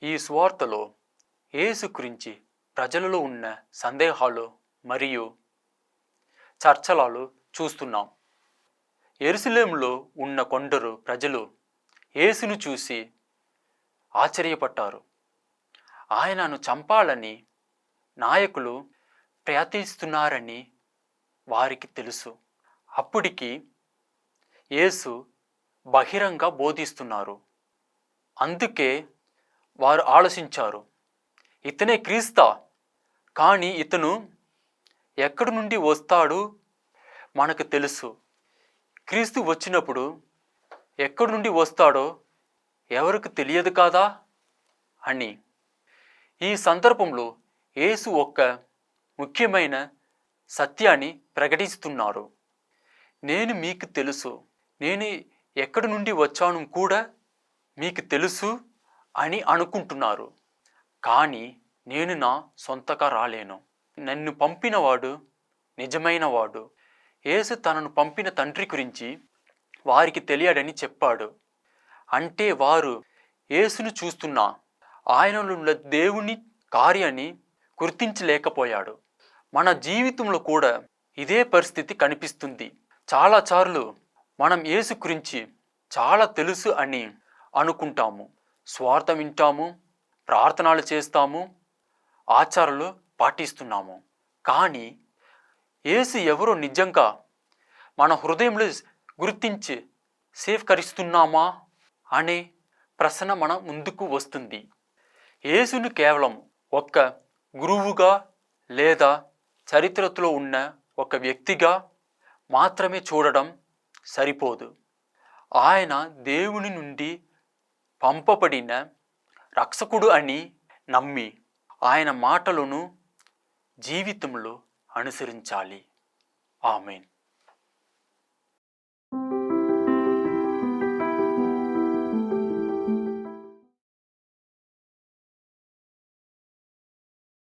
ఈ సువార్తలో యేసు గురించి ప్రజలలో ఉన్న సందేహాలు మరియు చర్చలు చూస్తున్నాం. యెరూషలేములో ఉన్న కొందరు ప్రజలు యేసును చూసి ఆశ్చర్యపడ్డారు. ఆయనను చంపాలని నాయకులు ప్రయత్నిస్తున్నారని వారికి తెలుసు. అప్పటికి యేసు బహిరంగ బోధిస్తున్నారు. అందుకే వారు ఆలోచించారు, ఇతనే క్రీస్తా, కానీ ఇతను ఎక్కడి నుండి వస్తాడు మనకు తెలుసు. క్రీస్తు వచ్చినప్పుడు ఎక్కడి నుండి వస్తాడో ఎవరికి తెలియదు కాదా అని. ఈ సందర్భంలో యేసు ఒక ముఖ్యమైన సత్యాన్ని ప్రకటిస్తున్నారు. నేను మీకు తెలుసు, నేను ఎక్కడి నుండి వచ్చాను కూడా మీకు తెలుసు అని అనుకుంటున్నారు. కానీ నేను నా సొంతగా రాలేను. నన్ను పంపినవాడు నిజమైన వాడు. యేసు తనను పంపిన తండ్రి గురించి వారికి తెలియడని చెప్పాడు. అంటే వారు యేసును చూస్తున్నా ఆయనలో ఉన్న దేవుని కార్యాన్ని గుర్తించలేకపోయాడు. మన జీవితంలో కూడా ఇదే పరిస్థితి కనిపిస్తుంది. చాలాసార్లు మనం యేసు గురించి చాలా తెలుసు అని అనుకుంటాము. స్వార్థం వింటాము, ప్రార్థనలు చేస్తాము, ఆచారాలు పాటిస్తున్నాము. కానీ యేసు ఎవరో నిజంగా మన హృదయంలో గుర్తించి సేఫ్కరిస్తున్నామా అనే ప్రశ్న మన ముందుకు వస్తుంది. యేసును కేవలం ఒక గురువుగా లేదా చరిత్రలో ఉన్న ఒక వ్యక్తిగా మాత్రమే చూడడం సరిపోదు. ఆయన దేవుని నుండి పంపబడిన రక్షకుడు అని నమ్మి ఆయన మాటలను జీవితంలో అనుసరించాలి. ఆమేన్.